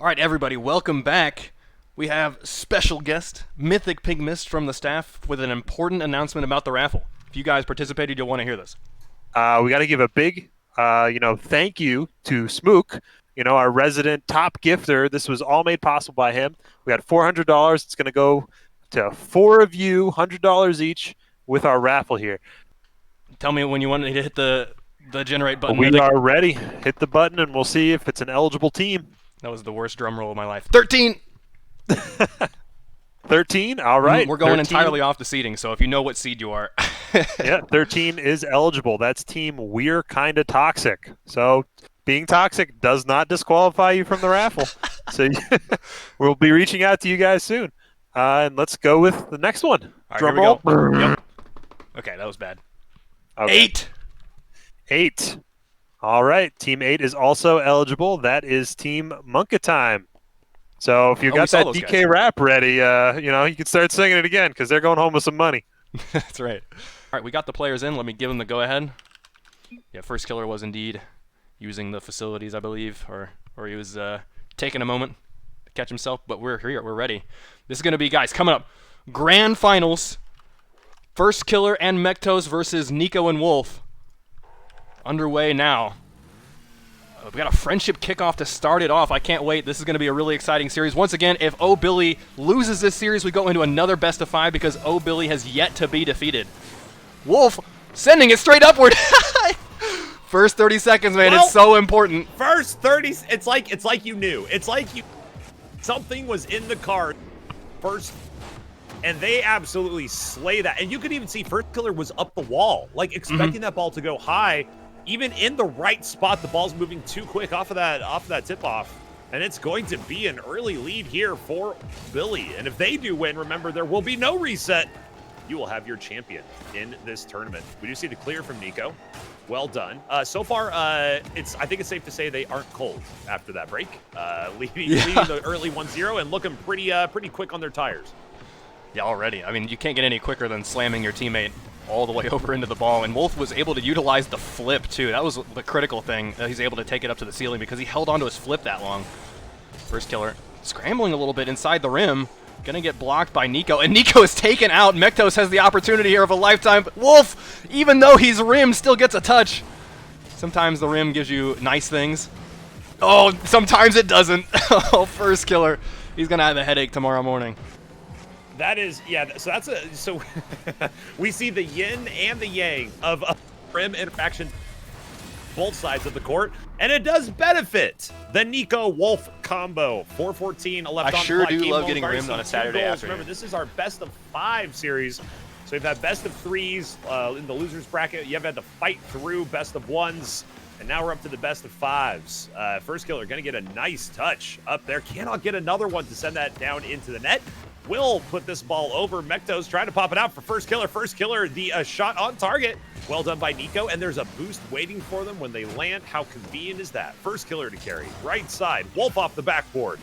All right, everybody, welcome back. We have special guest, Mythic Pigmist from the staff with an important announcement about the raffle. If you guys participated, you'll want to hear this. We got to give a big, thank you to Smook, our resident top gifter. This was all made possible by him. We had $400. It's going to go to 4 of you, $100 each with our raffle here. Tell me when you want me to hit the generate button. We are ready. Hit the button, and we'll see if it's an eligible team. That was the worst drum roll of my life. 13! 13? All right. We're going 13. entirely off the seeding, so if you know what seed you are. Yeah, 13 is eligible. That's team We're Kinda Toxic. So being toxic does not disqualify you from the raffle. So we'll be reaching out to you guys soon. And let's go with the next one. All right, Drum here we roll. go. Yep. Okay, that was bad. Okay. 8! All right. Team 8 is also eligible. That is Team Monkatime. So if you got that DK guys. rap ready, you can start singing it again because they're going home with some money. That's right. All right, we got the players in. Let me give them the go-ahead. Yeah, Firstkiller was indeed using the facilities, I believe, or he was taking a moment to catch himself, but we're here. We're ready. This is going to be, guys, coming up, Grand Finals, Firstkiller and Mectos versus Nico and Wolff. Underway now. We got a friendship kickoff to start it off. I can't wait. This is going to be a really exciting series. Once again, if OHHH loses this series, we go into another best of 5 because OHHH has yet to be defeated. Wolff sending it straight upward. First 30 seconds, man. Well, it's so important. First 30. It's like you knew. It's like something was in the card first, and they absolutely slay that. And you could even see Firstkiller was up the wall, like expecting that ball to go high. Even in the right spot, the ball's moving too quick off of that tip-off. And it's going to be an early lead here for Billy. And if they do win, remember, there will be no reset. You will have your champion in this tournament. We do see the clear from Nico. Well done. So far, I think it's safe to say they aren't cold after that break. Leading the early 1-0 and looking pretty quick on their tires. Yeah, already. I mean, you can't get any quicker than slamming your teammate all the way over into the ball, and Wolff was able to utilize the flip too. That was the critical thing. He's able to take it up to the ceiling because he held onto his flip that long. Firstkiller scrambling a little bit inside the rim, gonna get blocked by Nico, and Nico is taken out. Mectos has the opportunity here of a lifetime. Wolff, even though he's rimmed, still gets a touch. Sometimes the rim gives you nice things. Oh, sometimes it doesn't. Oh, Firstkiller, he's gonna have a headache tomorrow morning. That is, yeah, so we see the yin and the yang of rim interaction, both sides of the court, and it does benefit the Nico-Wolff combo. 4:14 left on I sure do love getting rimmed on a Saturday afternoon. Remember, this is our best of 5 series, so we've had best of 3s in the losers bracket. You've had to fight through best of 1s, and now we're up to the best of 5s. Firstkiller going to get a nice touch up there. Cannot get another one to send that down into the net. Will put this ball over. Mectos trying to pop it out for Firstkiller. Firstkiller, the shot on target. Well done by Nico, and there's a boost waiting for them when they land. How convenient is that? Firstkiller to carry. Right side. Wolff off the backboard.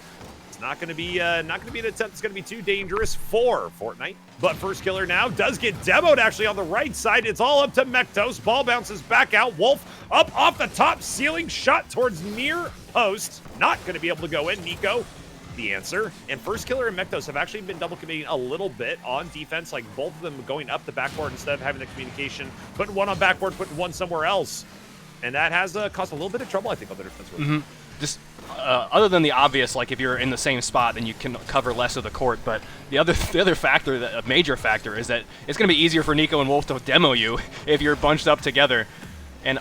It's not going to be an attempt that's going to be too dangerous for Fortnite. But Firstkiller now does get demoed actually on the right side. It's all up to Mectos. Ball bounces back out. Wolff up off the top ceiling. Shot towards near post. Not going to be able to go in. Nico the answer. And Firstkiller and Mectos have actually been double committing a little bit on defense, like both of them going up the backboard instead of having the communication, putting one on backboard, putting one somewhere else. And that has caused a little bit of trouble, I think, on the defense. Just other than the obvious, like if you're in the same spot, then you can cover less of the court. But the other factor, a major factor, is that it's going to be easier for Nico and Wolff to demo you if you're bunched up together. And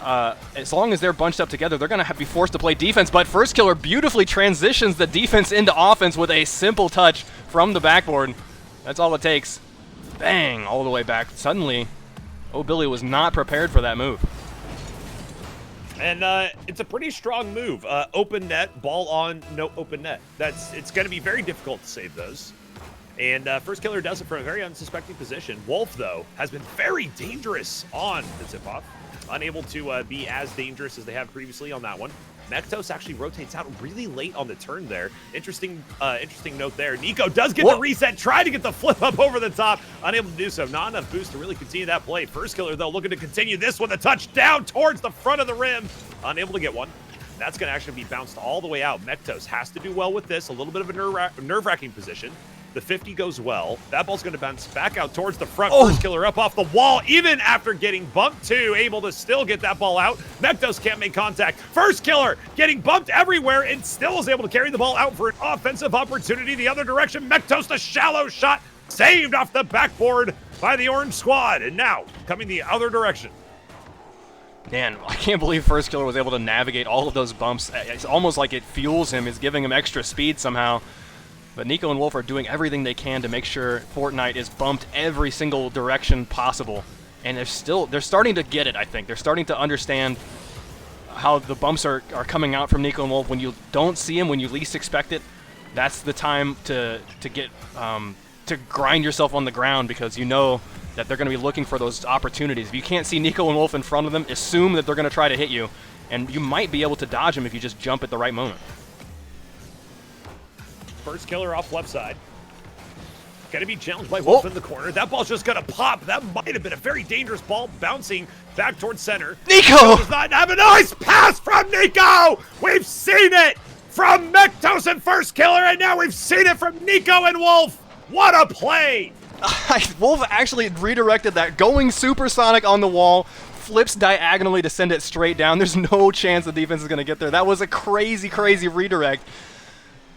as long as they're bunched up together, they're going to be forced to play defense. But Firstkiller beautifully transitions the defense into offense with a simple touch from the backboard. That's all it takes. Bang, all the way back. Suddenly, BILLYYY was not prepared for that move. And it's a pretty strong move. Open net, ball on, no open net. It's going to be very difficult to save those. And Firstkiller does it from a very unsuspecting position. Wolff, though, has been very dangerous on the tip-off. Unable to be as dangerous as they have previously on that one. Mectos actually rotates out really late on the turn there. Interesting note there. Nico does get the reset, try to get the flip up over the top. Unable to do so. Not enough boost to really continue that play. Firstkiller, though, looking to continue this with a touchdown towards the front of the rim. Unable to get one. That's going to actually be bounced all the way out. mectos has to do well with this. A little bit of a nerve-wracking position. The 50 goes well. That ball's going to bounce back out towards the front. Firstkiller up off the wall, even after getting bumped too, able to still get that ball out. mectos can't make contact. Firstkiller getting bumped everywhere and still is able to carry the ball out for an offensive opportunity the other direction. mectos, the shallow shot, saved off the backboard by the orange squad. And now coming the other direction. Man, I can't believe Firstkiller was able to navigate all of those bumps. It's almost like it fuels him. It's giving him extra speed somehow. But Nico and Wolff are doing everything they can to make sure Fortnite is bumped every single direction possible. And they're starting to get it, I think. They're starting to understand how the bumps are coming out from Nico and Wolff. When you don't see them, when you least expect it, that's the time to grind yourself on the ground, because you know that they're going to be looking for those opportunities. If you can't see Nico and Wolff in front of them, assume that they're going to try to hit you. And you might be able to dodge them if you just jump at the right moment. Firstkiller off left side. Going to be challenged by Wolff in the corner. That ball's just going to pop. That might have been a very dangerous ball bouncing back towards center. Nico does not have a nice pass from Nico. We've seen it from mectos and Firstkiller, and now we've seen it from Nico and Wolff. What a play! Wolff actually redirected that, going supersonic on the wall, flips diagonally to send it straight down. There's no chance the defense is going to get there. That was a crazy, crazy redirect.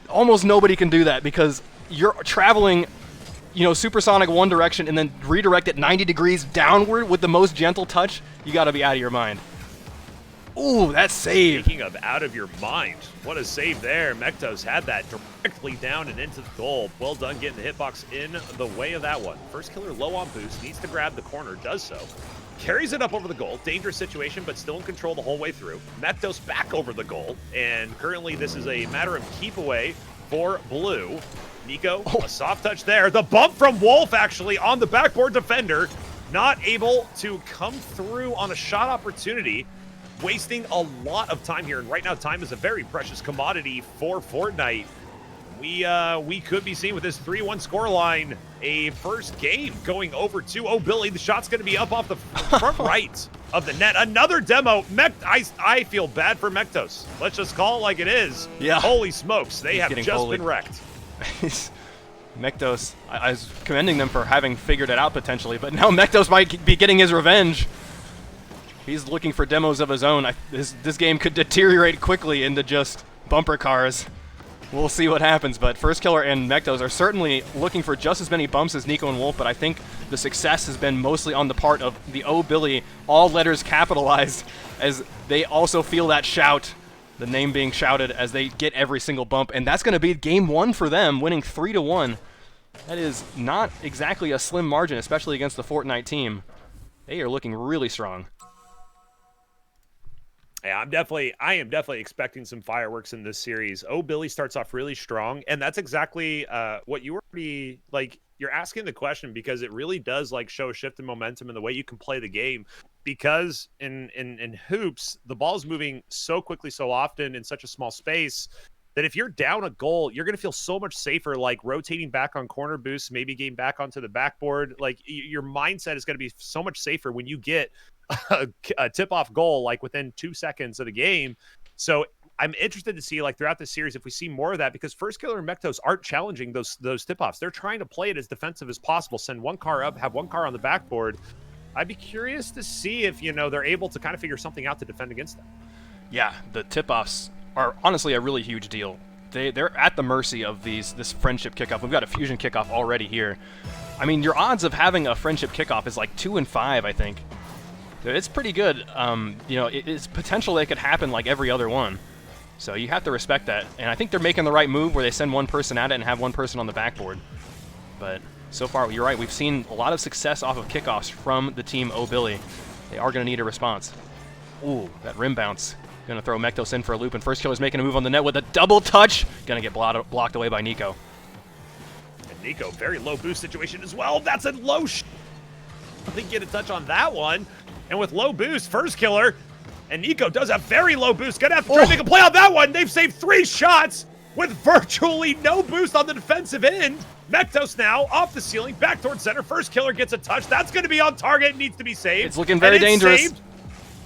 Almost nobody can do that because you're traveling, supersonic one direction and then redirect it 90 degrees downward with the most gentle touch. You got to be out of your mind. Ooh, that save. Speaking of out of your mind, what a save there. mectos had that directly down and into the goal. Well done getting the hitbox in the way of that one. Firstkiller low on boost, needs to grab the corner, does so. Carries it up over the goal. Dangerous situation, but still in control the whole way through. mectos back over the goal, and currently this is a matter of keep away for blue. Nico, a soft touch there. The bump from Wolff actually on the backboard defender. Not able to come through on a shot opportunity. Wasting a lot of time here, and right now time is a very precious commodity for Fortnite. We could be seeing with this 3-1 scoreline a first game going over to OHHH. The shot's going to be up off the front right of the net. Another demo. I feel bad for mectos. Let's just call it like it is. Yeah. Holy smokes, they have just been wrecked. mectos, I was commending them for having figured it out potentially, but now mectos might be getting his revenge. He's looking for demos of his own. This game could deteriorate quickly into just bumper cars. We'll see what happens, but Firstkiller and mectos are certainly looking for just as many bumps as Nico and Wolff, but I think the success has been mostly on the part of the BILLYYY, all letters capitalized, as they also feel that shout, the name being shouted as they get every single bump, and that's going to be game one for them, winning 3-1. That is not exactly a slim margin, especially against the Fortnite team. They are looking really strong. Yeah, I am definitely expecting some fireworks in this series. BILLYYY starts off really strong, and that's exactly what you already, you're asking the question because it really does show a shift in momentum in the way you can play the game, because in hoops, the ball's moving so quickly so often in such a small space that if you're down a goal, you're going to feel so much safer, rotating back on corner boosts, maybe getting back onto the backboard. Your mindset is going to be so much safer when you get a tip-off goal within 2 seconds of the game. So I'm interested to see throughout the series if we see more of that, because Firstkiller and mectos aren't challenging those tip-offs. They're trying to play it as defensive as possible, send one car up, have one car on the backboard. I'd be curious to see if they're able to kind of figure something out to defend against them. Yeah, the tip-offs are honestly a really huge deal. They're at the mercy of this friendship kickoff. We've got a fusion kickoff already here. I mean, your odds of having a friendship kickoff is 2 in 5, I think. It's pretty good. It's potential that it could happen every other one. So you have to respect that. And I think they're making the right move where they send one person at it and have one person on the backboard. But so far, you're right. We've seen a lot of success off of kickoffs from the team BILLYYY. They are going to need a response. Ooh, that rim bounce. Going to throw mectos in for a loop, and Firstkiller's making a move on the net with a double touch. Going to get blocked away by Nico. And Nico, very low boost situation as well. That's a low I think get a touch on that one. And with low boost, Firstkiller and Nico does a very low boost. Gonna have to try to make a play on that one. They've saved 3 shots with virtually no boost on the defensive end. mectos now off the ceiling, back towards center. Firstkiller gets a touch. That's going to be on target. Needs to be saved. It's looking very dangerous. Saved.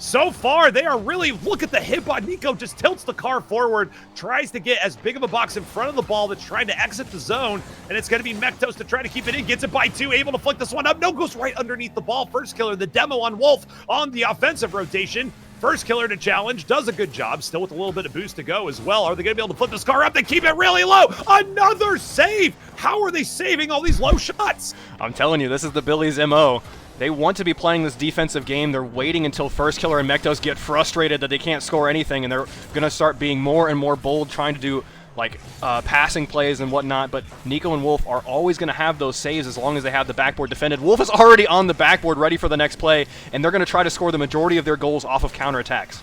So far, they are really, look at the hitbot. Nico just tilts the car forward, tries to get as big of a box in front of the ball that's trying to exit the zone, and it's going to be mectos to try to keep it in. Gets it by 2, able to flick this one up. No, goes right underneath the ball. Firstkiller, the demo on Wolff on the offensive rotation. Firstkiller to challenge, does a good job, still with a little bit of boost to go as well. Are they going to be able to flip this car up? They keep it really low. Another save. How are they saving all these low shots? I'm telling you, this is the Billy's MO. They want to be playing this defensive game. They're waiting until Firstkiller and mectos get frustrated that they can't score anything, and they're going to start being more and more bold, trying to do like passing plays and whatnot. But Nico and Wolff are always going to have those saves as long as they have the backboard defended. Wolff is already on the backboard ready for the next play, and they're going to try to score the majority of their goals off of counterattacks.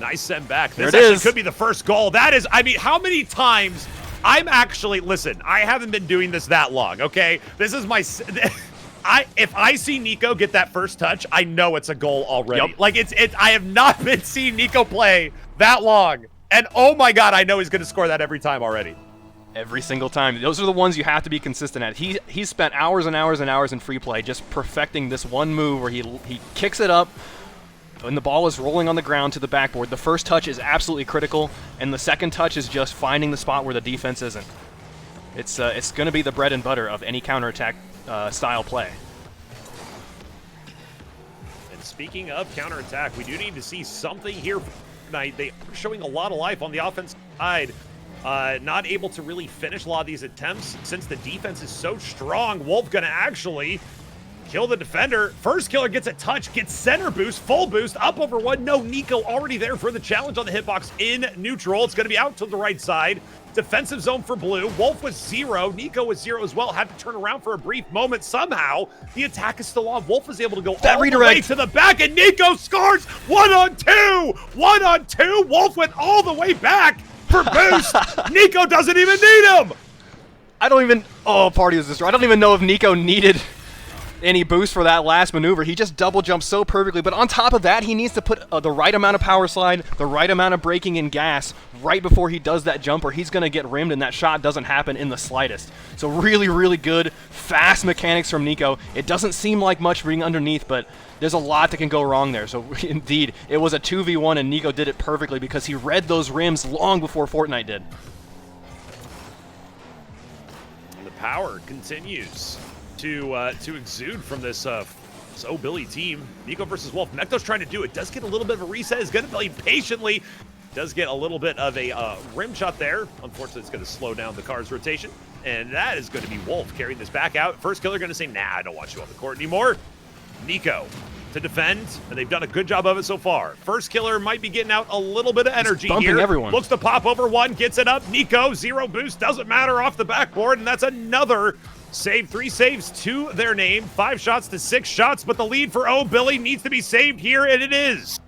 Nice send back. There This it actually is. could be the first goal. That is, I mean, how many times I'm actually, listen, I haven't been doing this that long, okay? This is my, if I see Nico get that first touch, I know it's a goal already. Yep. Like, I have not been seeing Nico play that long. And oh my God, I know he's going to score that every time already. Every single time. Those are the ones you have to be consistent at. He's spent hours and hours and hours in free play just perfecting this one move where he kicks it up when the ball is rolling on the ground to the backboard. The first touch is absolutely critical, and the second touch is just finding the spot where the defense isn't. It's going to be the bread and butter of any counterattack style play. And speaking of counterattack, we do need to see something here tonight. They are showing a lot of life on the offensive side. Not able to really finish a lot of these attempts since the defense is so strong. Wolff gonna actually kill the defender. Firstkiller gets a touch, gets center boost, full boost, up over 1. No, Nico already there for the challenge on the hitbox in neutral. It's gonna be out to the right side. Defensive zone for blue. Wolff was 0. Nico was 0 as well. Had to turn around for a brief moment. Somehow, the attack is still on. Wolff was able to go That all redirect. the way to the back, and Nico scores 1-on-2. 1-on-2. Wolff went all the way back for boost. Nico doesn't even need him. I don't even... Oh, party is destroyed. I don't even know if Nico needed any boost for that last maneuver. He just double jumped so perfectly. But on top of that, he needs to put the right amount of power slide, the right amount of braking and gas right before he does that jump, or he's going to get rimmed, and that shot doesn't happen in the slightest. So really, really good, fast mechanics from Nico. It doesn't seem like much being underneath, but there's a lot that can go wrong there. So indeed, it was a 2v1, and Nico did it perfectly because he read those rims long before Fortnite did. And the power continues to exude from this Billy team. Nico versus Wolff. mectos trying to do it. Does get a little bit of a reset. Is going to play patiently. Does get a little bit of a rim shot there. Unfortunately, it's going to slow down the car's rotation. And that is going to be Wolff carrying this back out. Firstkiller going to say, nah, I don't want you on the court anymore. Nico to defend, and they've done a good job of it so far. Firstkiller might be getting out a little bit of energy bumping here. everyone. Looks to pop over 1, gets it up. Nico, 0 boost, doesn't matter, off the backboard, and that's another save. 3 saves to their name, 5 shots to 6 shots, but the lead for Billy needs to be saved here, and it is.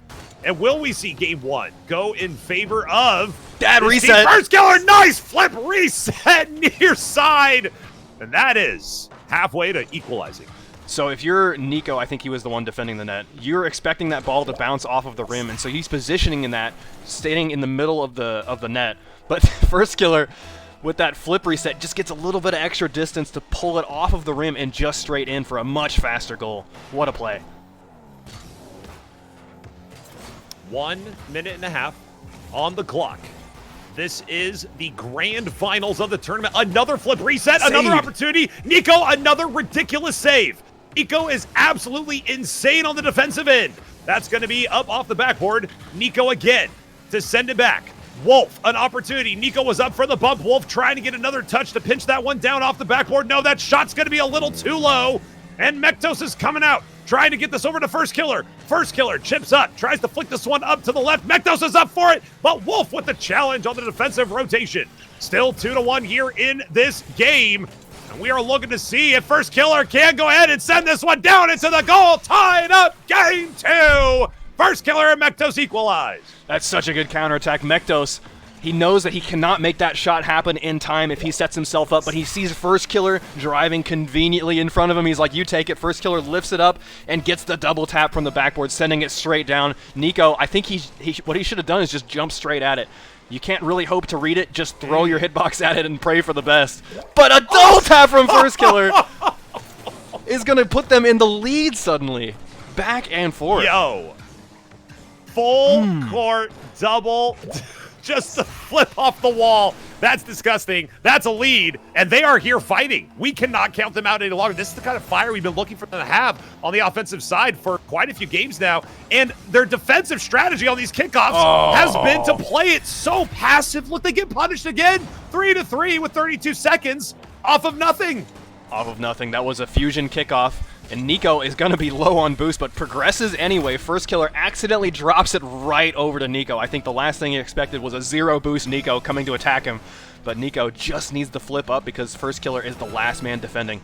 And will we see game 1 go in favor of Dad this reset. team? Firstkiller, nice flip reset near side, and that is halfway to equalizing. So if you're Nico, I think he was the one defending the net, you're expecting that ball to bounce off of the rim, and so he's positioning in that, staying in the middle of the net. But Firstkiller, with that flip reset, just gets a little bit of extra distance to pull it off of the rim and just straight in for a much faster goal. What a play. 1 minute and a half on the clock. This is the grand finals of the tournament. Another flip reset, another Saved. opportunity. Nico, another ridiculous save. Nico is absolutely insane on the defensive end. That's going to be up off the backboard. Nico again to send it back. Wolff, an opportunity. Nico was up for the bump. Wolff trying to get another touch to pinch that one down off the backboard. No, that shot's going to be a little too low. And mectos is coming out, trying to get this over to Firstkiller. Firstkiller chips up, tries to flick this one up to the left. mectos is up for it, but Wolff with the challenge on the defensive rotation. Still 2-1 here in this game. And we are looking to see if Firstkiller can go ahead and send this one down into the goal. Tied up game 2. Firstkiller and mectos equalize. That's such a good counterattack. mectos, he knows that he cannot make that shot happen in time if he sets himself up, but he sees Firstkiller driving conveniently in front of him. He's like, you take it. Firstkiller lifts it up and gets the double tap from the backboard, sending it straight down. Nico, I think what he should have done is just jump straight at it. You can't really hope to read it. Just throw your hitbox at it and pray for the best. But a double tap from Firstkiller is going to put them in the lead suddenly. back and forth. Yo. Full court double. Just to flip off the wall. That's disgusting. That's a lead. And they are here fighting. We cannot count them out any longer. This is the kind of fire we've been looking for them to have on the offensive side for quite a few games now. And their defensive strategy on these kickoffs has been to play it so passive. Look, they get punished again. 3-3 with 32 seconds off of nothing. Off of nothing. That was a fusion kickoff. And Nico is going to be low on boost, but progresses anyway. Firstkiller accidentally drops it right over to Nico. I think the last thing he expected was a 0 boost Nico coming to attack him. But Nico just needs to flip up because Firstkiller is the last man defending.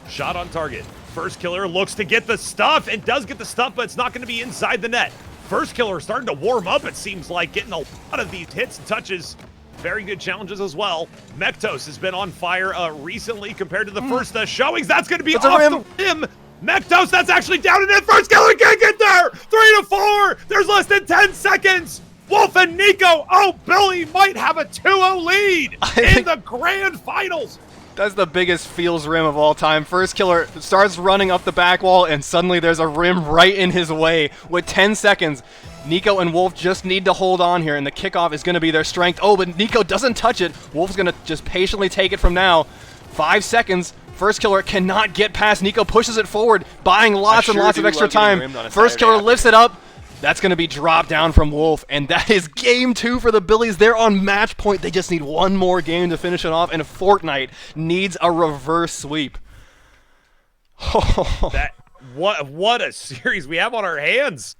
Shot on target. Firstkiller looks to get the stuff and does get the stuff, but it's not going to be inside the net. Firstkiller starting to warm up, it seems like, getting a lot of these hits and touches. Very good challenges as well. Mectos has been on fire recently compared to the first showings. That's going to be off the rim. Mectos, that's actually down in it. Firstkiller can't get there. 3-4. There's less than 10 seconds. Wolff and Nico. Oh, Billy might have a 2-0 lead in the grand finals. That's the biggest feels rim of all time. Firstkiller starts running up the back wall, and suddenly there's a rim right in his way with 10 seconds. Nico and Wolff just need to hold on here, and the kickoff is going to be their strength. Oh, but Nico doesn't touch it. Wolff's going to just patiently take it from now. 5 seconds. Firstkiller cannot get past. Nico pushes it forward, buying lots and lots of extra time. Firstkiller lifts it up. That's going to be dropped down from Wolff, and that is game 2 for the Billies. They're on match point. They just need one more game to finish it off, and Fortnite needs a reverse sweep. What a series we have on our hands.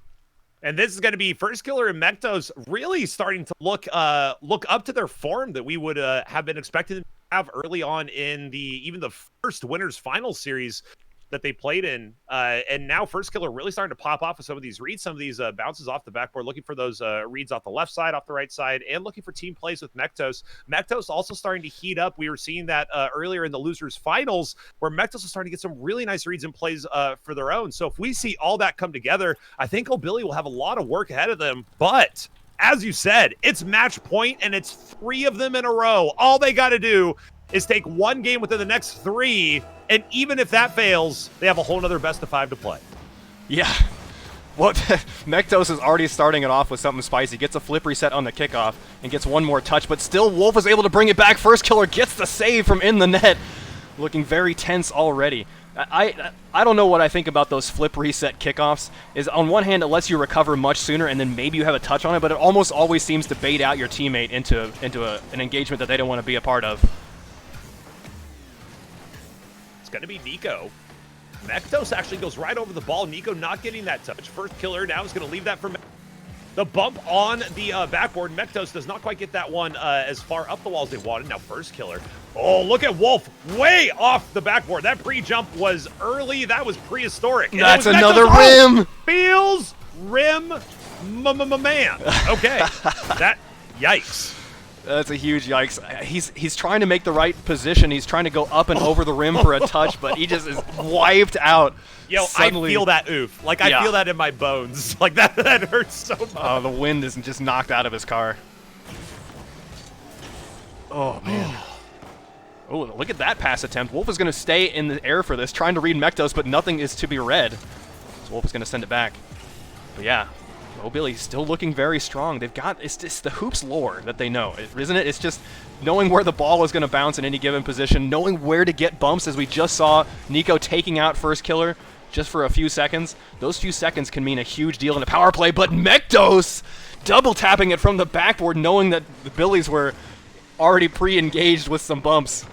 And this is going to be Firstkiller and Mectos really starting to look up to their form that we would have been expected to have early on in even the first winners final series that they played in. And now Firstkiller really starting to pop off with some of these reads, some of these bounces off the backboard, looking for those reads off the left side, off the right side, and looking for team plays with Mectos. Mectos also starting to heat up. We were seeing that earlier in the losers finals where Mectos was starting to get some really nice reads and plays for their own. So if we see all that come together, I think Billy will have a lot of work ahead of them. But as you said, it's match point and it's 3 of them in a row. All they got to do is take one game within the next 3, and even if that fails, they have a whole nother best of 5 to play. Yeah. Well, Mectos is already starting it off with something spicy. Gets a flip reset on the kickoff and gets one more touch, but still Wolff is able to bring it back. Firstkiller gets the save from in the net. Looking very tense already. I don't know what I think about those flip reset kickoffs. Is on one hand, it lets you recover much sooner, and then maybe you have a touch on it, but it almost always seems to bait out your teammate into an engagement that they don't want to be a part of. It's going to be Nico. Mectos actually goes right over the ball. Nico not getting that touch. Firstkiller now is going to leave that for the bump on the backboard. Mectos does not quite get that one as far up the wall as they wanted. Now Firstkiller. Oh, look at Wolff way off the backboard. That pre-jump was early. That was prehistoric. And that's was another Mectos. rim. Feels rim man. Okay. Yikes. That's a huge yikes. He's trying to make the right position. He's trying to go up and over the rim for a touch, but he just is wiped out. Yo, suddenly. I feel that oof. Like, I feel that in my bones. Like, that hurts so much. Oh, the wind is just knocked out of his car. Oh, man. Oh, look at that pass attempt. Wolff is going to stay in the air for this, trying to read Mectos, but nothing is to be read. So Wolff is going to send it back. But yeah. Oh, Billy's still looking very strong. It's just the hoops lore that they know, isn't it? It's just knowing where the ball is going to bounce in any given position, knowing where to get bumps, as we just saw Nico taking out Firstkiller just for a few seconds. Those few seconds can mean a huge deal in a power play, but Mectos double tapping it from the backboard, knowing that the Billies were already pre-engaged with some bumps.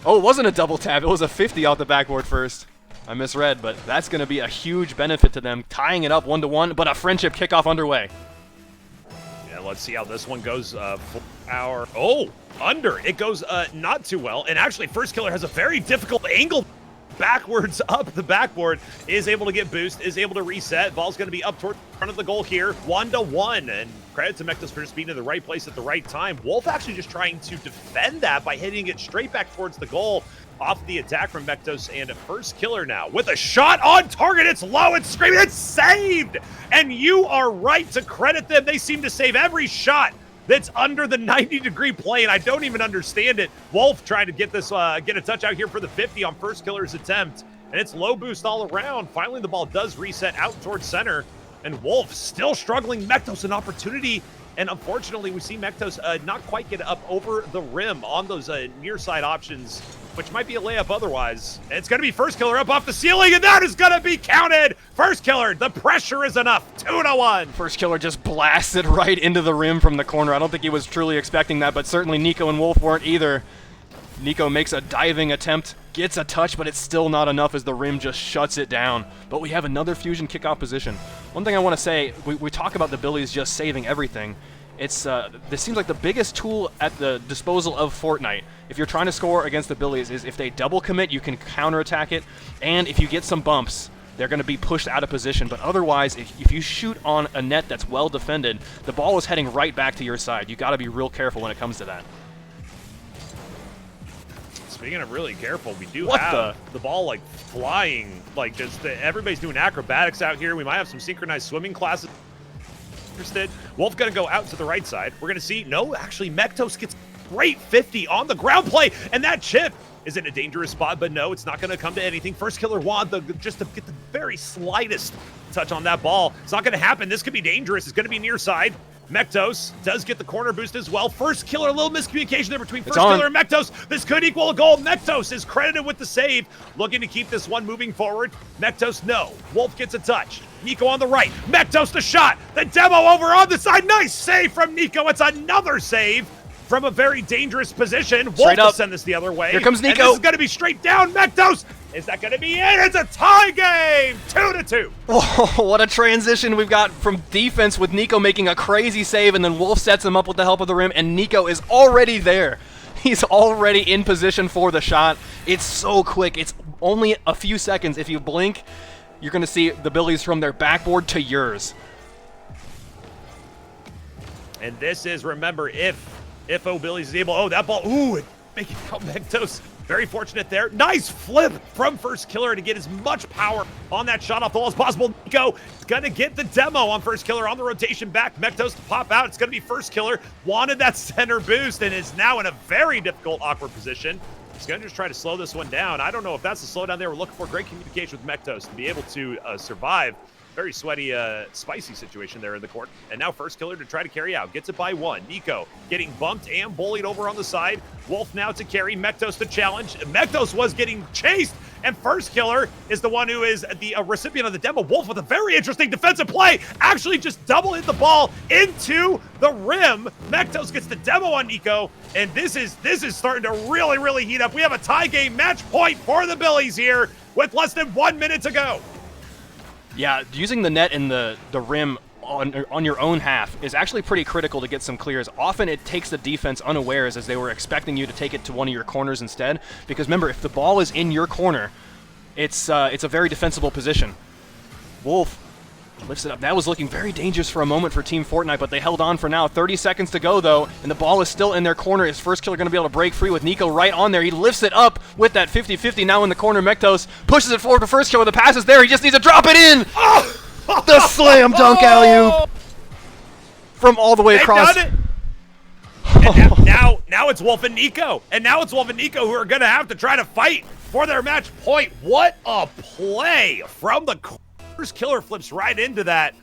Oh, it wasn't a double tap. It was a 50 off the backboard first. I misread, but that's going to be a huge benefit to them, tying it up 1-1, but a friendship kickoff underway. Yeah, let's see how this one goes for our... Oh, under. It goes not too well, and actually Firstkiller has a very difficult angle backwards up the backboard, is able to get boost, is able to reset. Ball's going to be up toward the front of the goal here, 1-1, and credit to Mectos for just being in the right place at the right time. Wolff actually just trying to defend that by hitting it straight back towards the goal. Off the attack from Mectos, and a Firstkiller now with a shot on target. It's low, it's screaming, it's saved! And you are right to credit them. They seem to save every shot that's under the 90-degree play, and I don't even understand it. Wolff trying to get this, get a touch out here for the 50 on Firstkiller's attempt. and it's low boost all around. Finally, the ball does reset out towards center, and Wolff still struggling. mectos an opportunity, and unfortunately, we see mectos not quite get up over the rim on those near side options, which might be a layup otherwise. And it's going to be Firstkiller up off the ceiling, and that is going to be counted. Firstkiller, the pressure is enough. 2-1. Firstkiller just blasted right into the rim from the corner. I don't think he was truly expecting that, but certainly Nico and Wolff weren't either. Nico makes a diving attempt, gets a touch, but it's still not enough as the rim just shuts it down. But we have another fusion kickoff position. One thing I want to say, we talk about the Billies just saving everything. This seems like the biggest tool at the disposal of Fortnite. If you're trying to score against the Billies, is if they double commit, you can counterattack it, and if you get some bumps, they're going to be pushed out of position. But otherwise, if you shoot on a net that's well defended, the ball is heading right back to your side. You got to be real careful when it comes to that. Speaking of really careful, we do have the ball like flying, like just everybody's doing acrobatics out here. We might have some synchronized swimming classes. Interested. Wolff gonna go out to the right side. We're gonna see, no, actually mectos gets great 50 on the ground play, and that chip is in a dangerous spot, but no, it's not gonna come to anything. Firstkiller wanted just to get the very slightest touch on that ball. It's not gonna happen. This could be dangerous. It's gonna be near side. mectos does get the corner boost as well. Firstkiller, a little miscommunication there between Firstkiller and mectos. This could equal a goal. mectos is credited with the save, looking to keep this one moving forward. mectos, no. Wolff gets a touch. Nico on the right. mectos the shot. The demo over on the side. Nice save from Nico. It's another save from a very dangerous position. Wolff to send this the other way. Here comes Nico. And this is going to be straight down. mectos. Is that going to be it? It's a tie game. 2-2. Oh, what a transition we've got from defense with Nico making a crazy save, and then Wolff sets him up with the help of the rim, and Nico is already there. He's already in position for the shot. It's so quick. It's only a few seconds. If you blink, you're going to see the Billies from their backboard to yours. And this is, remember, if Billies is able, oh, that ball, ooh, making out mectos. Very fortunate there. Nice flip from Firstkiller to get as much power on that shot off the wall as possible. Nico is going to get the demo on Firstkiller on the rotation back. mectos to pop out. It's going to be Firstkiller. Wanted that center boost and is now in a very difficult, awkward position. He's going to just try to slow this one down. I don't know if that's the slowdown they were looking for. Great communication with mectos to be able to survive. Very sweaty, spicy situation there in the court. And now Firstkiller to try to carry out. Gets it by one. Nico getting bumped and bullied over on the side. Wolff now to carry. mectos to challenge. mectos was getting chased, and Firstkiller is the one who is the recipient of the demo. Wolff with a very interesting defensive play. Actually just double hit the ball into the rim. mectos gets the demo on Nico, and this is starting to really, really heat up. We have a tie game, match point for the Billies here with less than 1 minute to go. Yeah, using the net and the rim on your own half is actually pretty critical to get some clears. Often it takes the defense unawares as they were expecting you to take it to one of your corners instead. Because remember, if the ball is in your corner, it's a very defensible position. Wolff lifts it up. That was looking very dangerous for a moment for Team Fortnite, but they held on for now. 30 seconds to go, though, and the ball is still in their corner. Is Firstkiller going to be able to break free with Nico right on there? He lifts it up with that 50-50 now in the corner. mectos pushes it forward to Firstkiller. The pass is there. He just needs to drop it in. Oh! The slam dunk alley-oop from all the way across. Done it. And now it's Wolff and Nico. And now it's Wolff and Nico who are going to have to try to fight for their match point. What a play from the Firstkiller. Flips right into that.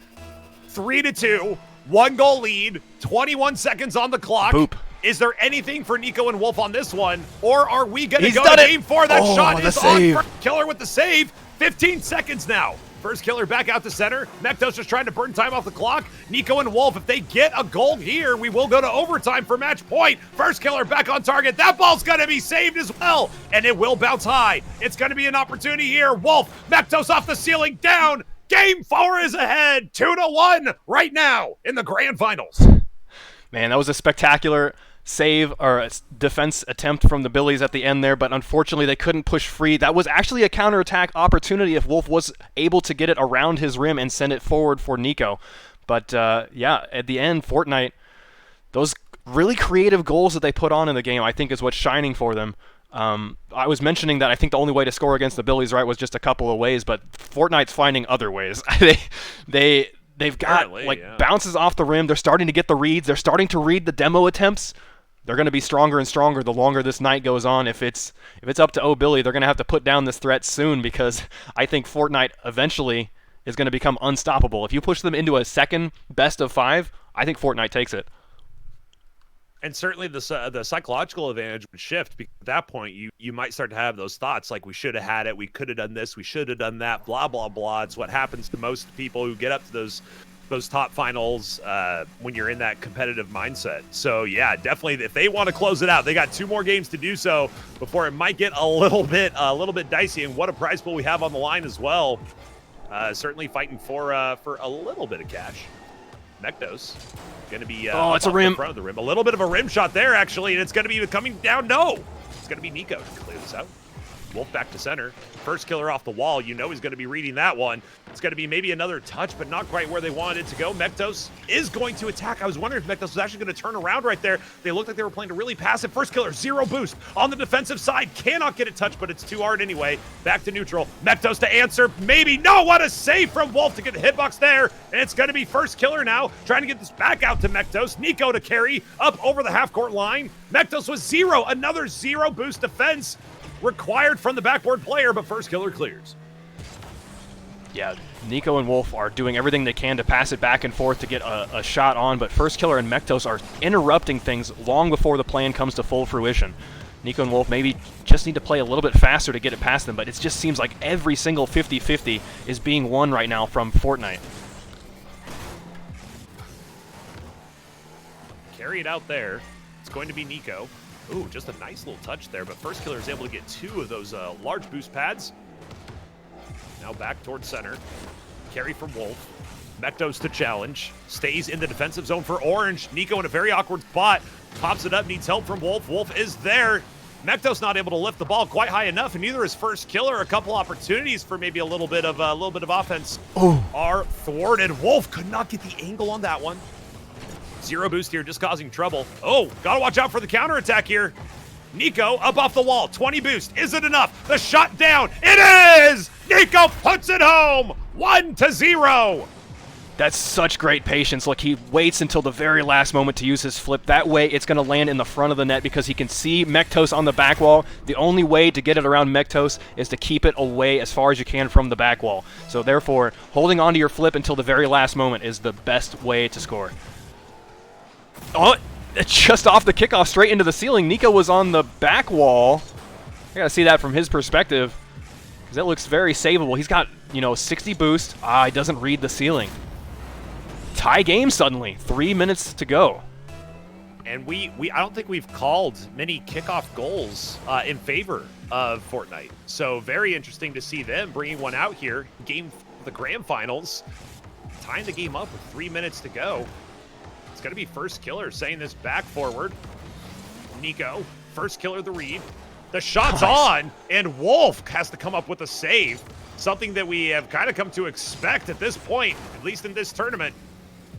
3-2, 1 goal lead, 21 seconds on the clock. Boop. Is there anything for Nico and Wolff on this one, or are we going to He's go done to it. game 4? That shot is save. on Firstkiller with the save. 15 seconds now. Firstkiller back out to center. mectos just trying to burn time off the clock. Nico and Wolff, if they get a goal here, we will go to overtime for match point. Firstkiller back on target. That ball's going to be saved as well, and it will bounce high. It's going to be an opportunity here. Wolff, mectos off the ceiling, down. Game 4 is ahead. 2-1 right now in the grand finals. Man, that was a spectacular save or a defense attempt from the Billies at the end there, but unfortunately they couldn't push free. That was actually a counterattack opportunity if Wolff was able to get it around his rim and send it forward for Nico. But yeah, at the end, Fortnite, those really creative goals that they put on in the game, I think is what's shining for them. I was mentioning that I think the only way to score against the Billies, right, was just a couple of ways, but Fortnite's finding other ways. They've got bounces off the rim. They're starting to get the reads. They're starting to read the demo attempts. they're going to be stronger and stronger the longer this night goes on. If it's up to OHHH, they're going to have to put down this threat soon, because I think Fortnite eventually is going to become unstoppable. If you push them into a second best of 5, I think Fortnite takes it. And certainly the psychological advantage would shift, because at that point you might start to have those thoughts like, we should have had it, we could have done this, we should have done that, blah, blah, blah. It's what happens to most people who get up to those top finals when you're in that competitive mindset. So yeah, definitely, if they want to close it out, they got 2 more games to do so before it might get a little bit dicey. And what a prize pool we have on the line as well. Certainly fighting for a little bit of cash. mectos going to be it's a rim. front of the rim. A little bit of a rim shot there, actually, and it's going to be coming down. No, it's going to be Nico to clear this out. Wolff back to center. Firstkiller off the wall. You know he's going to be reading that one. It's going to be maybe another touch, but not quite where they wanted it to go. mectos is going to attack. I was wondering if mectos was actually going to turn around right there. They looked like they were playing a really passive. Firstkiller, 0 boost on the defensive side. Cannot get it touched, but it's too hard anyway. Back to neutral. mectos to answer. Maybe. No, what a save from Wolff to get the hitbox there. And it's going to be Firstkiller now, trying to get this back out to mectos. Nico to carry up over the half-court line. mectos was 0. Another 0 boost defense required from the backboard player, but Firstkiller clears. Yeah, Nico and Wolff are doing everything they can to pass it back and forth to get a shot on, but Firstkiller and mectos are interrupting things long before the plan comes to full fruition. Nico and Wolff maybe just need to play a little bit faster to get it past them, but it just seems like every single 50-50 is being won right now from Fortnite. Carry it out there. It's going to be Nico. Ooh, just a nice little touch there, but Firstkiller is able to get 2 of those large boost pads. Now back towards center. Carry from Wolff. mectos to challenge. Stays in the defensive zone for Orange. Nico in a very awkward spot. Pops it up, needs help from Wolff. Wolff is there. mectos not able to lift the ball quite high enough, and neither is Firstkiller. A couple opportunities for maybe a little bit of offense are thwarted. Wolff could not get the angle on that one. 0 boost here, just causing trouble. Oh, gotta watch out for the counterattack here. Nico up off the wall, 20 boost. Is it enough? The shot down. It is! Nico puts it home, 1-0. That's such great patience. Look, he waits until the very last moment to use his flip. That way, it's going to land in the front of the net because he can see mectos on the back wall. The only way to get it around mectos is to keep it away as far as you can from the back wall. So therefore, holding on to your flip until the very last moment is the best way to score. Oh, it's just off the kickoff, straight into the ceiling. Nico was on the back wall. I gotta see that from his perspective, because that looks very savable. He's got, 60 boost. He doesn't read the ceiling. Tie game suddenly. 3 minutes to go. And I don't think we've called many kickoff goals in favor of Fortnite. So very interesting to see them bringing one out here. The grand finals, tying the game up with 3 minutes to go. It's going to be Firstkiller saying this back forward. Nico, Firstkiller the read. The shot's on, and Wolff has to come up with a save. Something that we have kind of come to expect at this point, at least in this tournament,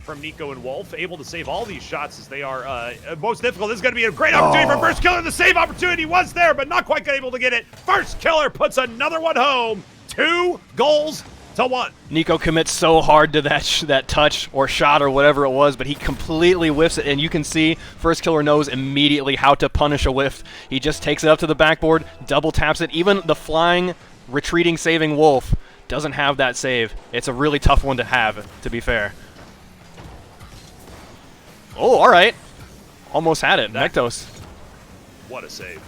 from Nico and Wolff. Able to save all these shots as they are most difficult. This is going to be a great opportunity for Firstkiller. The save opportunity was there, but not quite able to get it. Firstkiller puts another one home. 2 goals to 1. Nico commits so hard to that touch or shot or whatever it was, but he completely whiffs it, and you can see Firstkiller knows immediately how to punish a whiff. He just takes it up to the backboard, double taps it. Even the flying, retreating, saving Wolff doesn't have that save. It's a really tough one to have, to be fair. Oh, all right. Almost had it. mectos. What a save.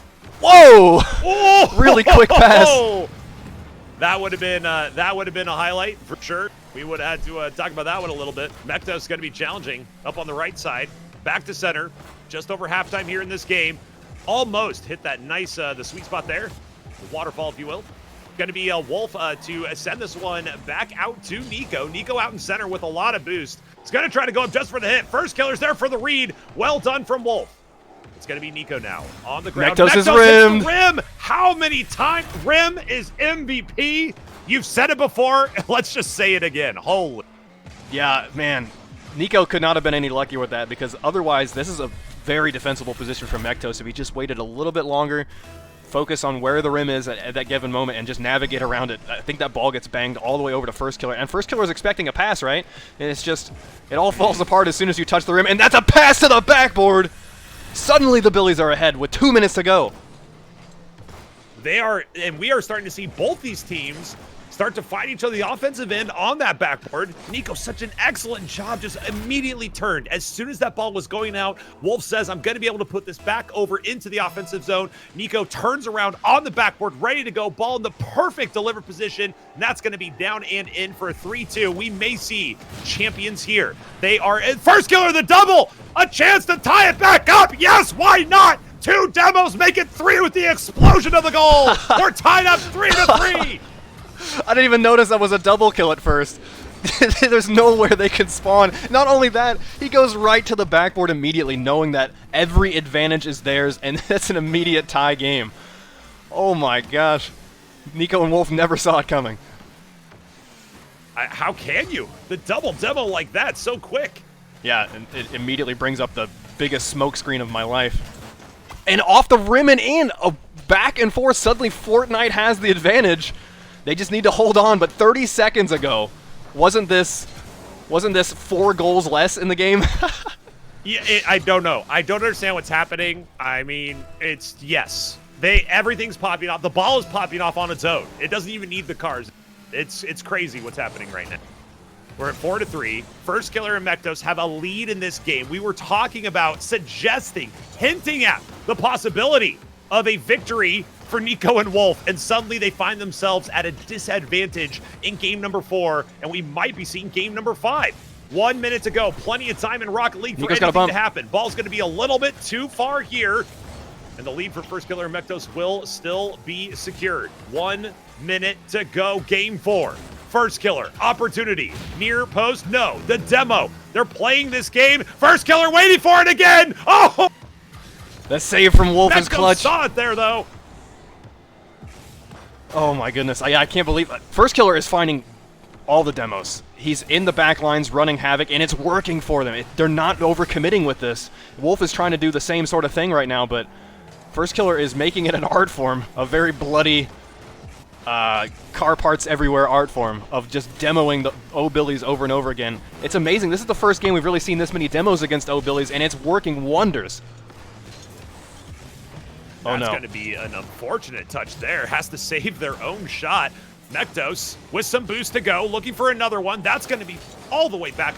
Whoa! Oh! Really quick pass. That would have been a highlight for sure. We would have had to talk about that one a little bit. mectos going to be challenging up on the right side, back to center, just over halftime here in this game. Almost hit that nice the sweet spot there, the waterfall, if you will. Going to be Wolff to send this one back out to Nico. Nico out in center with a lot of boost. He's going to try to go up just for the hit. Firstkiller's there for the read. Well done from Wolff. It's going to be Nico now on the ground. mectos is rimmed. Rim. How many times? Rim is MVP. You've said it before. Let's just say it again. Holy. Yeah, man. Nico could not have been any luckier with that, because otherwise this is a very defensible position for mectos. If he just waited a little bit longer, focus on where the rim is at that given moment, and just navigate around it. I think that ball gets banged all the way over to Firstkiller, and Firstkiller is expecting a pass, right? And it's just, it all falls apart as soon as you touch the rim, and that's a pass to the backboard! Suddenly the Billies are ahead with 2 minutes to go. They are, and we are starting to see both these teams start to fight each other the offensive end on that backboard. Nico, such an excellent job, just immediately turned. As soon as that ball was going out, Wolff says, I'm going to be able to put this back over into the offensive zone. Nico turns around on the backboard, ready to go. Ball in the perfect deliver position, and that's going to be down and in for a 3-2. We may see champions here. They are in Firstkiller, the double, a chance to tie it back up. Yes, why not? 2 demos make it 3 with the explosion of the goal. We're tied up 3-3. I didn't even notice that was a double kill at first. There's nowhere they can spawn. Not only that, he goes right to the backboard immediately, knowing that every advantage is theirs, and it's an immediate tie game. Oh my gosh. Nico and Wolff never saw it coming. How can you? The double demo like that so quick. Yeah, and it immediately brings up the biggest smoke screen of my life. And off the rim and in, a back and forth. Suddenly Fortnite has the advantage. They just need to hold on, but 30 seconds ago, wasn't this 4 goals less in the game? Yeah, I don't know. I don't understand what's happening. I mean, yes. Everything's popping off. The ball is popping off on its own. It doesn't even need the cars. It's crazy what's happening right now. We're at 4-3. Firstkiller and mectos have a lead in this game. We were talking about suggesting, hinting at the possibility of a victory for Nico and Wolff, and suddenly they find themselves at a disadvantage in game number 4, and we might be seeing game number 5. 1 minute to go. Plenty of time in Rocket League for Nico's got a anything bump. to happen. Ball's going to be a little bit too far here, and the lead for Firstkiller and mectos will still be secured. 1 minute to go. Game 4. Firstkiller, opportunity, near post, no. The demo, they're playing this game. Firstkiller waiting for it again. Oh! The save from Wolff is mectos clutch. saw it there, though. Oh my goodness, I can't believe it. Firstkiller is finding all the demos. He's in the back lines running havoc, and it's working for them. They're not overcommitting with this. Wolff is trying to do the same sort of thing right now, but Firstkiller is making it an art form, a very bloody car parts everywhere art form of just demoing the O-Billies over and over again. It's amazing. This is the first game we've really seen this many demos against O-Billies, and it's working wonders. Oh no. That's going to be an unfortunate touch there. Has to save their own shot. mectos with some boost to go, looking for another one. That's going to be all the way back.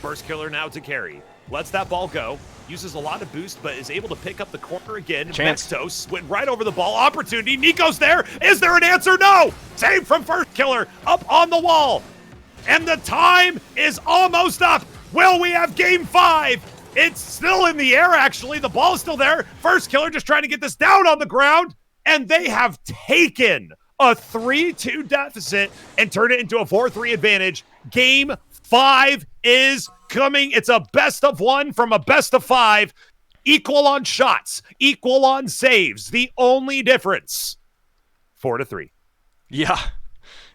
Firstkiller now to carry. Lets that ball go. Uses a lot of boost, but is able to pick up the corner again. Chance. mectos went right over the ball. Opportunity. Nico's there. Is there an answer? No. Save from Firstkiller. Up on the wall. And the time is almost up. Will we have game 5? It's still in the air, actually. The ball is still there. Firstkiller just trying to get this down on the ground. And they have taken a 3-2 deficit and turned it into a 4-3 advantage. Game 5 is coming. It's a best of 1 from a best of 5. Equal on shots, equal on saves. The only difference, 4-3. Yeah.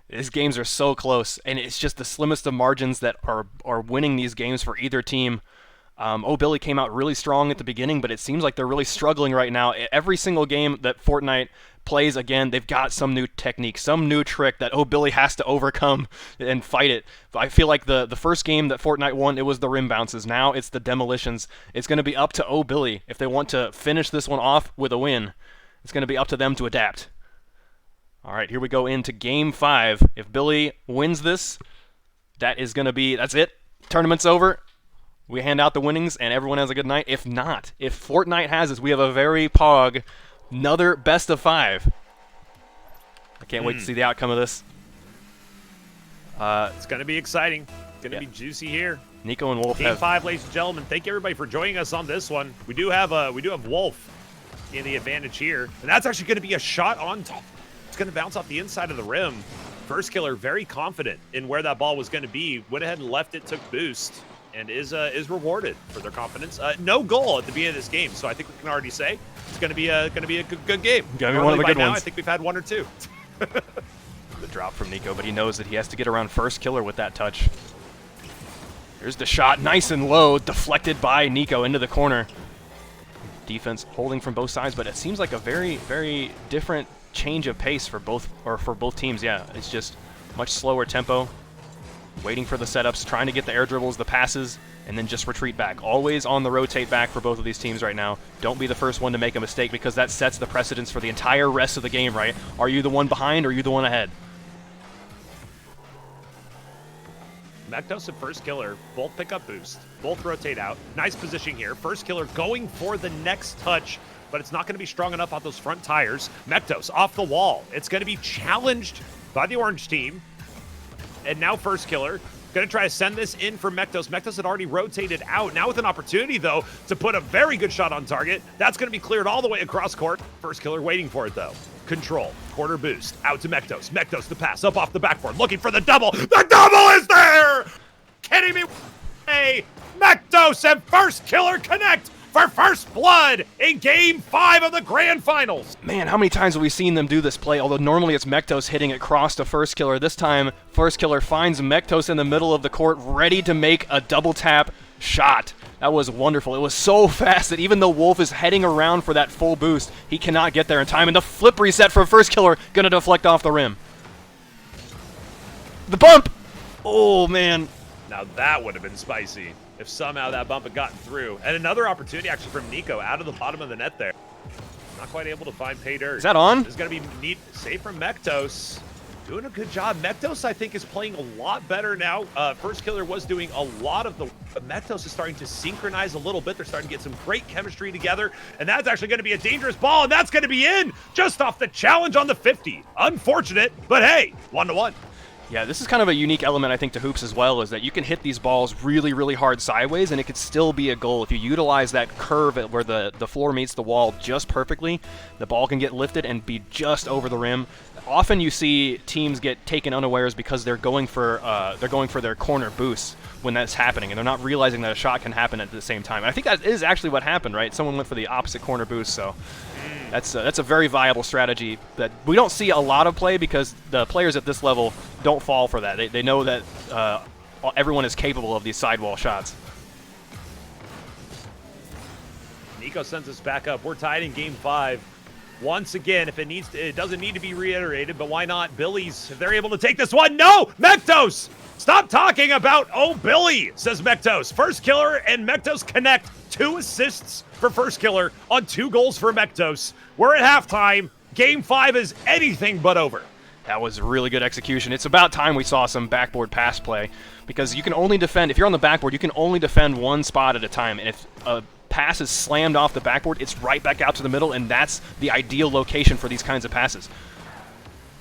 These games are so close, and it's just the slimmest of margins that are winning these games for either team. O-Billy came out really strong at the beginning, but it seems like they're really struggling right now. Every single game that Fortnite plays again, they've got some new technique, some new trick that O-Billy has to overcome and fight it. I feel like the first game that Fortnite won, it was the rim bounces. Now it's the demolitions. It's going to be up to O-Billy if they want to finish this one off with a win. It's going to be up to them to adapt. All right, here we go into Game 5. If Billy wins this, that's it. Tournament's over. We hand out the winnings, and everyone has a good night. If not, if Fortnite has this, we have a very pog, another best of 5. I can't wait to see the outcome of this. It's going to be exciting. It's going to be juicy here. Nico and Wolff Game have 5, ladies and gentlemen. Thank you everybody for joining us on this one. We do have Wolff in the advantage here, and that's actually going to be a shot on top. It's going to bounce off the inside of the rim. Firstkiller very confident in where that ball was going to be. Went ahead and left it, took boost, and is rewarded for their confidence. No goal at the beginning of this game, so I think we can already say it's going to be a good game. Gonna be one of the good now, ones. I think we've had 1 or 2. the drop from Nico, but he knows that he has to get around Firstkiller with that touch. Here's the shot, nice and low, deflected by Nico into the corner. Defense holding from both sides, but it seems like a very, very different change of pace for both teams. Yeah, it's just much slower tempo. waiting for the setups, trying to get the air dribbles, the passes, and then just retreat back. Always on the rotate back for both of these teams right now. Don't be the first one to make a mistake because that sets the precedence for the entire rest of the game, right? Are you the one behind or are you the one ahead? mectos and Firstkiller both pick up boost, both rotate out. Nice position here. Firstkiller going for the next touch, but it's not going to be strong enough on those front tires. mectos off the wall. It's going to be challenged by the orange team. And now Firstkiller going to try to send this in for mectos. mectos had already rotated out. Now with an opportunity, though, to put a very good shot on target. That's going to be cleared all the way across court. Firstkiller waiting for it, though. Control. Quarter boost. Out to mectos. mectos the pass up off the backboard. Looking for the double. The double is there! Kidding me? Hey, mectos and Firstkiller connect for first blood in Game 5 of the Grand Finals. Man, how many times have we seen them do this play? Although normally it's mectos hitting it cross to Firstkiller. This time, Firstkiller finds mectos in the middle of the court, ready to make a double tap shot. That was wonderful. It was so fast that even though Wolff is heading around for that full boost, he cannot get there in time. And the flip reset for Firstkiller, going to deflect off the rim. The bump! Oh, man. Now that would have been spicy if somehow that bump had gotten through. And another opportunity actually from Nico out of the bottom of the net there. Not quite able to find pay dirt. Is that on? This is going to be neat. Save from mectos. Doing a good job. mectos, I think, is playing a lot better now. Firstkiller was doing a lot of the... mectos is starting to synchronize a little bit. They're starting to get some great chemistry together. And that's actually going to be a dangerous ball. And that's going to be in just off the challenge on the 50. Unfortunate, but hey, 1-1. Yeah, this is kind of a unique element, I think, to hoops as well, is that you can hit these balls really, really hard sideways, and it could still be a goal. If you utilize that curve where the floor meets the wall just perfectly, the ball can get lifted and be just over the rim. Often you see teams get taken unawares because they're going for their corner boosts when that's happening, and they're not realizing that a shot can happen at the same time. And I think that is actually what happened, right? Someone went for the opposite corner boost, so... That's a very viable strategy that we don't see a lot of play because the players at this level don't fall for that. They know that everyone is capable of these sidewall shots. Nico sends us back up. We're tied in Game 5. Once again, if it doesn't need to be reiterated, but why not? Billy's, if they're able to take this one. No! mectos! Stop talking about, oh, Billy, says mectos. Firstkiller and mectos connect. 2 assists for Firstkiller on 2 goals for mectos. We're at halftime. Game 5 is anything but over. That was really good execution. It's about time we saw some backboard pass play because you can only defend, if you're on the backboard, you can only defend one spot at a time. And if a pass is slammed off the backboard, it's right back out to the middle, and that's the ideal location for these kinds of passes.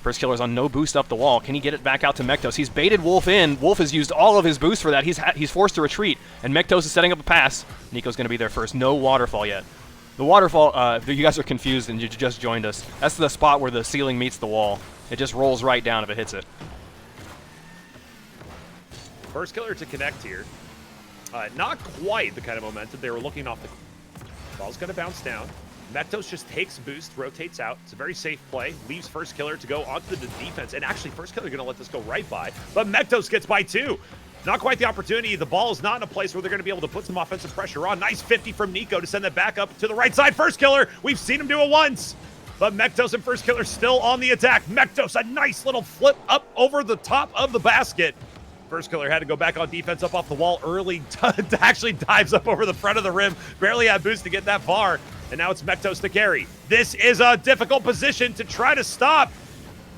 Firstkiller's on no boost up the wall. Can he get it back out to mectos? He's baited Wolff in. Wolff has used all of his boost for that. He's forced to retreat, and mectos is setting up a pass. Nico's going to be there first. No waterfall yet. The waterfall, you guys are confused and you just joined us. That's the spot where the ceiling meets the wall. It just rolls right down if it hits it. Firstkiller to connect here. Not quite the kind of momentum they were looking off the... Ball's going to bounce down. mectos just takes boost, rotates out. It's a very safe play. Leaves Firstkiller to go onto the defense. And actually, Firstkiller going to let this go right by. But mectos gets by 2. Not quite the opportunity. The ball is not in a place where they're going to be able to put some offensive pressure on. Nice 50 from Nico to send that back up to the right side. Firstkiller, we've seen him do it once. But mectos and Firstkiller still on the attack. mectos, a nice little flip up over the top of the basket. Firstkiller had to go back on defense up off the wall early. Actually dives up over the front of the rim. Barely had boost to get that far. And now it's mectos to carry. This is a difficult position to try to stop.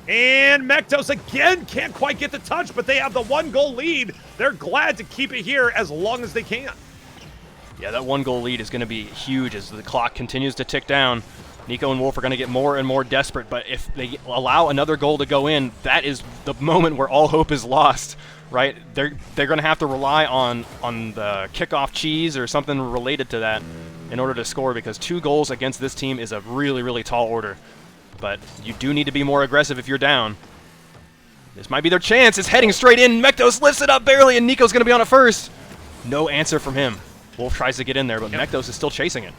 And mectos again can't quite get the touch, but they have the 1-goal lead. They're glad to keep it here as long as they can. Yeah, that 1-goal lead is going to be huge as the clock continues to tick down. Nico and Wolff are going to get more and more desperate, but if they allow another goal to go in, that is the moment where all hope is lost, right? They're going to have to rely on the kickoff cheese or something related to that in order to score, because 2 goals against this team is a really, really tall order. But you do need to be more aggressive if you're down. This might be their chance. It's heading straight in. mectos lifts it up barely, and Nico's going to be on it first. No answer from him. Wolff tries to get in there, but mectos is still chasing it.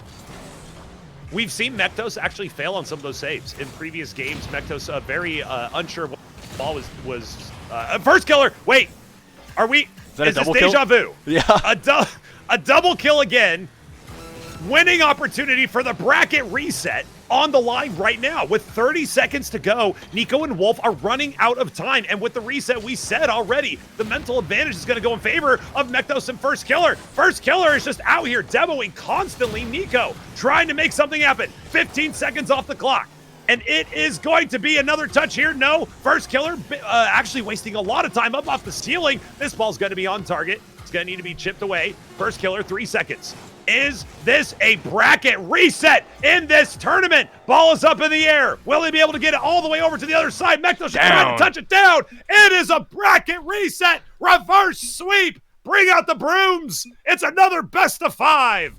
We've seen mectos actually fail on some of those saves. In previous games, mectos very unsure what the ball was Firstkiller! Wait! Are we... Is that a double this deja kill? vu? Yeah. A double kill again. Winning opportunity for the bracket reset. on the line right now. With 30 seconds to go, Nico and Wolff are running out of time. And with the reset, we said already, the mental advantage is going to go in favor of mectos and Firstkiller. Firstkiller is just out here demoing constantly. Nico trying to make something happen. 15 seconds off the clock. And it is going to be another touch here. No, Firstkiller actually wasting a lot of time up off the ceiling. This ball's going to be on target. It's going to need to be chipped away. Firstkiller, 3 seconds. Is this a bracket reset in this tournament? Ball is up in the air. Will he be able to get it all the way over to the other side? Mectos should try to touch it down. It is a bracket reset. Reverse sweep. Bring out the brooms. It's another best of 5.